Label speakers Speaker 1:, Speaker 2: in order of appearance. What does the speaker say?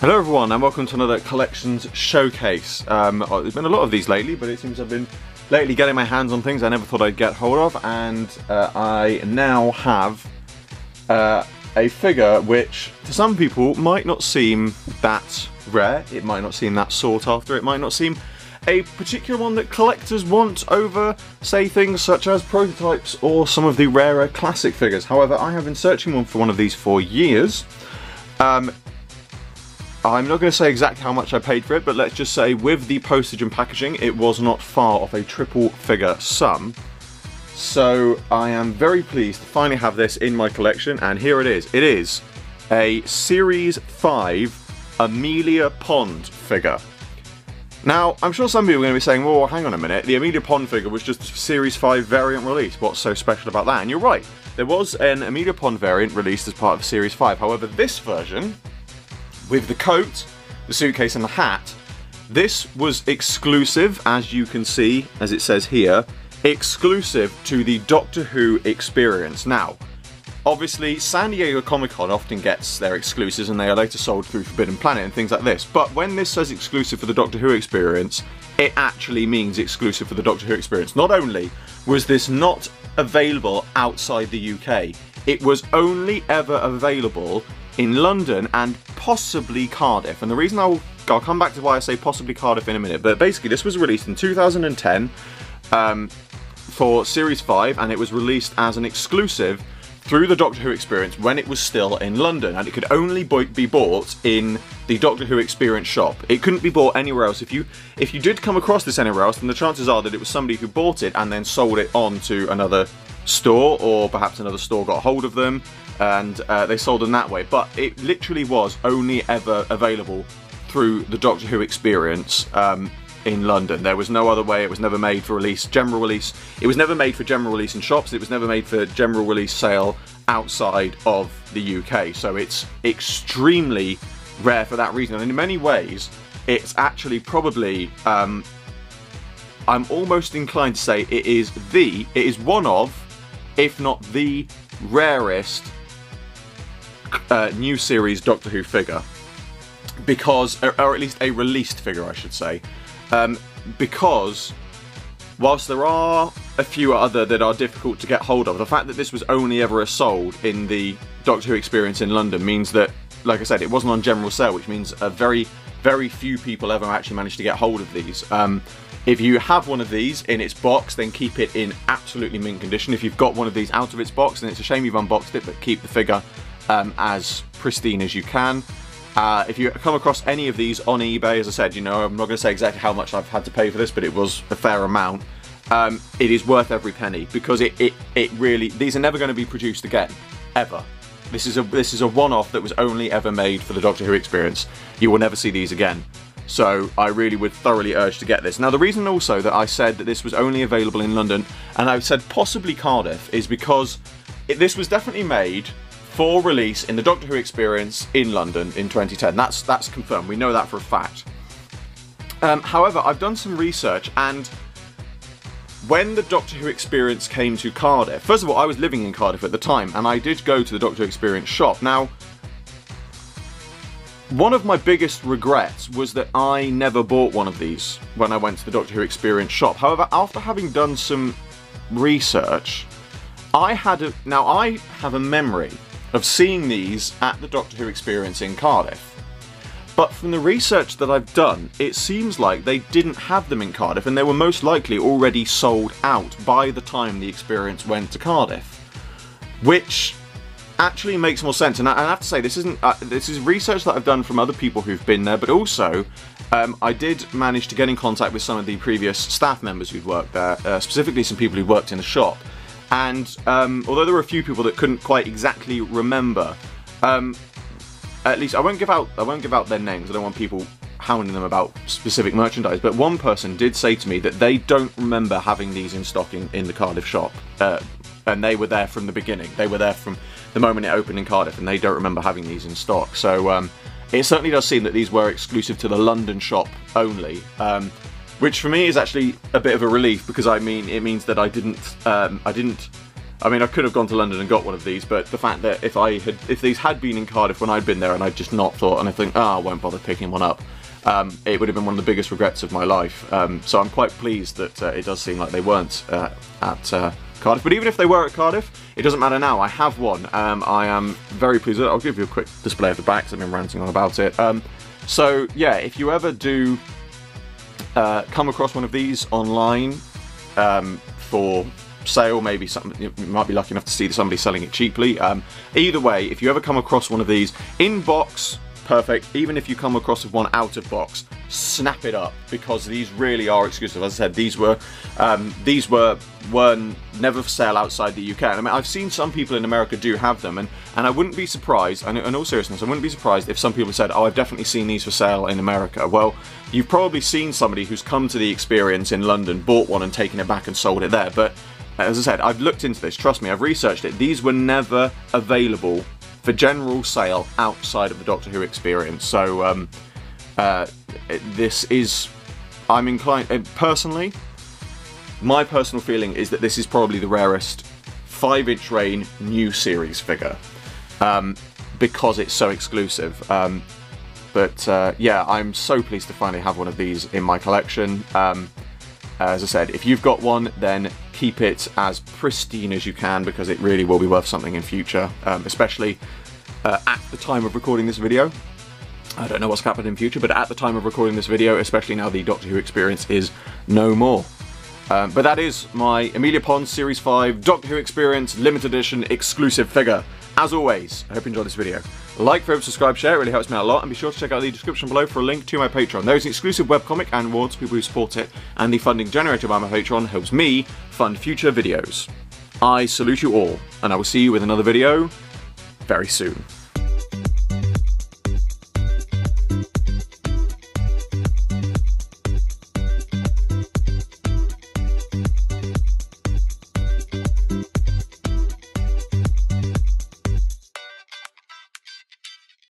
Speaker 1: Hello everyone and welcome to another collections showcase. There's been a lot of these lately, but it seems I've been lately getting my hands on things I never thought I'd get hold of, and I now have a figure which to some people might not seem that rare, it might not seem that sought after, it might not seem a particular one that collectors want over, say, things such as prototypes or some of the rarer classic figures. However, I have been searching for one of these for years. I'm not going to say exactly how much I paid for it, but let's just say with the postage and packaging, it was not far off a triple figure sum. So I am very pleased to finally have this in my collection, and here it is. It is a Series 5 Amelia Pond figure. Now, I'm sure some people are going to be saying, well, hang on a minute, the Amelia Pond figure was just a Series 5 variant release. What's so special about that? And you're right, there was an Amelia Pond variant released as part of Series 5. However, this version, with the coat, the suitcase and the hat, this was exclusive, as you can see, as it says here, exclusive to the Doctor Who experience. Now, obviously, San Diego Comic-Con often gets their exclusives and they are later sold through Forbidden Planet and things like this, but when this says exclusive for the Doctor Who experience, it actually means exclusive for the Doctor Who experience. Not only was this not available outside the UK, it was only ever available in London and possibly Cardiff. And the reason I'll come back to why I say possibly Cardiff in a minute, but basically this was released in 2010 for Series 5, and it was released as an exclusive through the Doctor Who experience when it was still in London, and it could only be bought in the Doctor Who experience shop. It couldn't be bought anywhere else. If you did come across this anywhere else, then the chances are that it was somebody who bought it and then sold it on to another store, or perhaps another store got hold of them and they sold them that way. But it literally was only ever available through the Doctor Who experience in London. There was no other way. It was never made for release, general release. It was never made for general release in shops. It was never made for general release sale outside of the UK. So it's extremely rare for that reason. And in many ways, it's actually probably, I'm almost inclined to say it is one of, if not the rarest new series Doctor Who figure, because, or at least a released figure I should say, because whilst there are a few other that are difficult to get hold of, the fact that this was only ever sold in the Doctor Who experience in London means that, like I said, it wasn't on general sale, which means a very few people ever actually managed to get hold of these. If you have one of these in its box, then keep it in absolutely mint condition. If you've got one of these out of its box, then it's a shame you've unboxed it, but keep the figure as pristine as you can. If you come across any of these on eBay, as I said, you know, I'm not going to say exactly how much I've had to pay for this, but it was a fair amount. It is worth every penny, because it really, these are never going to be produced again, ever. This is a one-off that was only ever made for the Doctor Who experience. You will never see these again. So I really would thoroughly urge to get this. Now, the reason also that I said that this was only available in London, and I've said possibly Cardiff, is because this was definitely made for release in the Doctor Who experience in London in 2010. That's confirmed. We know that for a fact. However, I've done some research, and when the Doctor Who experience came to Cardiff, first of all, I was living in Cardiff at the time, and I did go to the Doctor Who experience shop. Now, one of my biggest regrets was that I never bought one of these when I went to the Doctor Who experience shop. However, after having done some research, I have a memory of seeing these at the Doctor Who experience in Cardiff. But from the research that I've done, it seems like they didn't have them in Cardiff, and they were most likely already sold out by the time the experience went to Cardiff, which actually makes more sense. And I have to say, this is research that I've done from other people who've been there, but also I did manage to get in contact with some of the previous staff members who'd worked there, specifically some people who worked in the shop. And although there were a few people that couldn't quite exactly remember, at least I won't give out their names. I don't want people hounding them about specific merchandise. But one person did say to me that they don't remember having these in stock in the Cardiff shop, and they were there from the beginning. They were there from the moment it opened in Cardiff, and they don't remember having these in stock. So it certainly does seem that these were exclusive to the London shop only. Which for me is actually a bit of a relief, because I mean, it means that I didn't I mean, I could have gone to London and got one of these, but the fact that if these had been in Cardiff when I'd been there and I'd just not thought, and I think, I won't bother picking one up, it would have been one of the biggest regrets of my life. So I'm quite pleased that it does seem like they weren't at Cardiff. But even if they were at Cardiff, it doesn't matter now. I have one. I am very pleased with it. I'll give you a quick display of the back, because I've been ranting on about it. So yeah, if you ever do come across one of these online for sale, maybe something, you might be lucky enough to see somebody selling it cheaply. Either way, if you ever come across one of these in box, perfect. Even if you come across one out of box, snap it up, because these really are exclusive. As I said, these were never for sale outside the UK. And I mean, I've seen some people in America do have them, and I wouldn't be surprised, and in all seriousness, I wouldn't be surprised if some people said, oh, I've definitely seen these for sale in America. Well, you've probably seen somebody who's come to the experience in London, bought one and taken it back and sold it there. But as I said, I've looked into this, trust me, I've researched it. These were never available for general sale outside of the Doctor Who experience. So this is, I'm inclined, personally, my personal feeling is that this is probably the rarest 5-inch Reign new series figure, because it's so exclusive. Yeah, I'm so pleased to finally have one of these in my collection. As I said, if you've got one, then keep it as pristine as you can, because it really will be worth something in future, especially at the time of recording this video. I don't know what's happened in future, but at the time of recording this video, especially now the Doctor Who experience is no more. But that is my Amelia Pond Series 5 Doctor Who Experience Limited Edition exclusive figure. As always, I hope you enjoyed this video. Like, favorite, subscribe, share, it really helps me out a lot, and be sure to check out the description below for a link to my Patreon. There is an exclusive webcomic and rewards for people who support it, and the funding generated by my Patreon helps me fund future videos. I salute you all, and I will see you with another video very soon.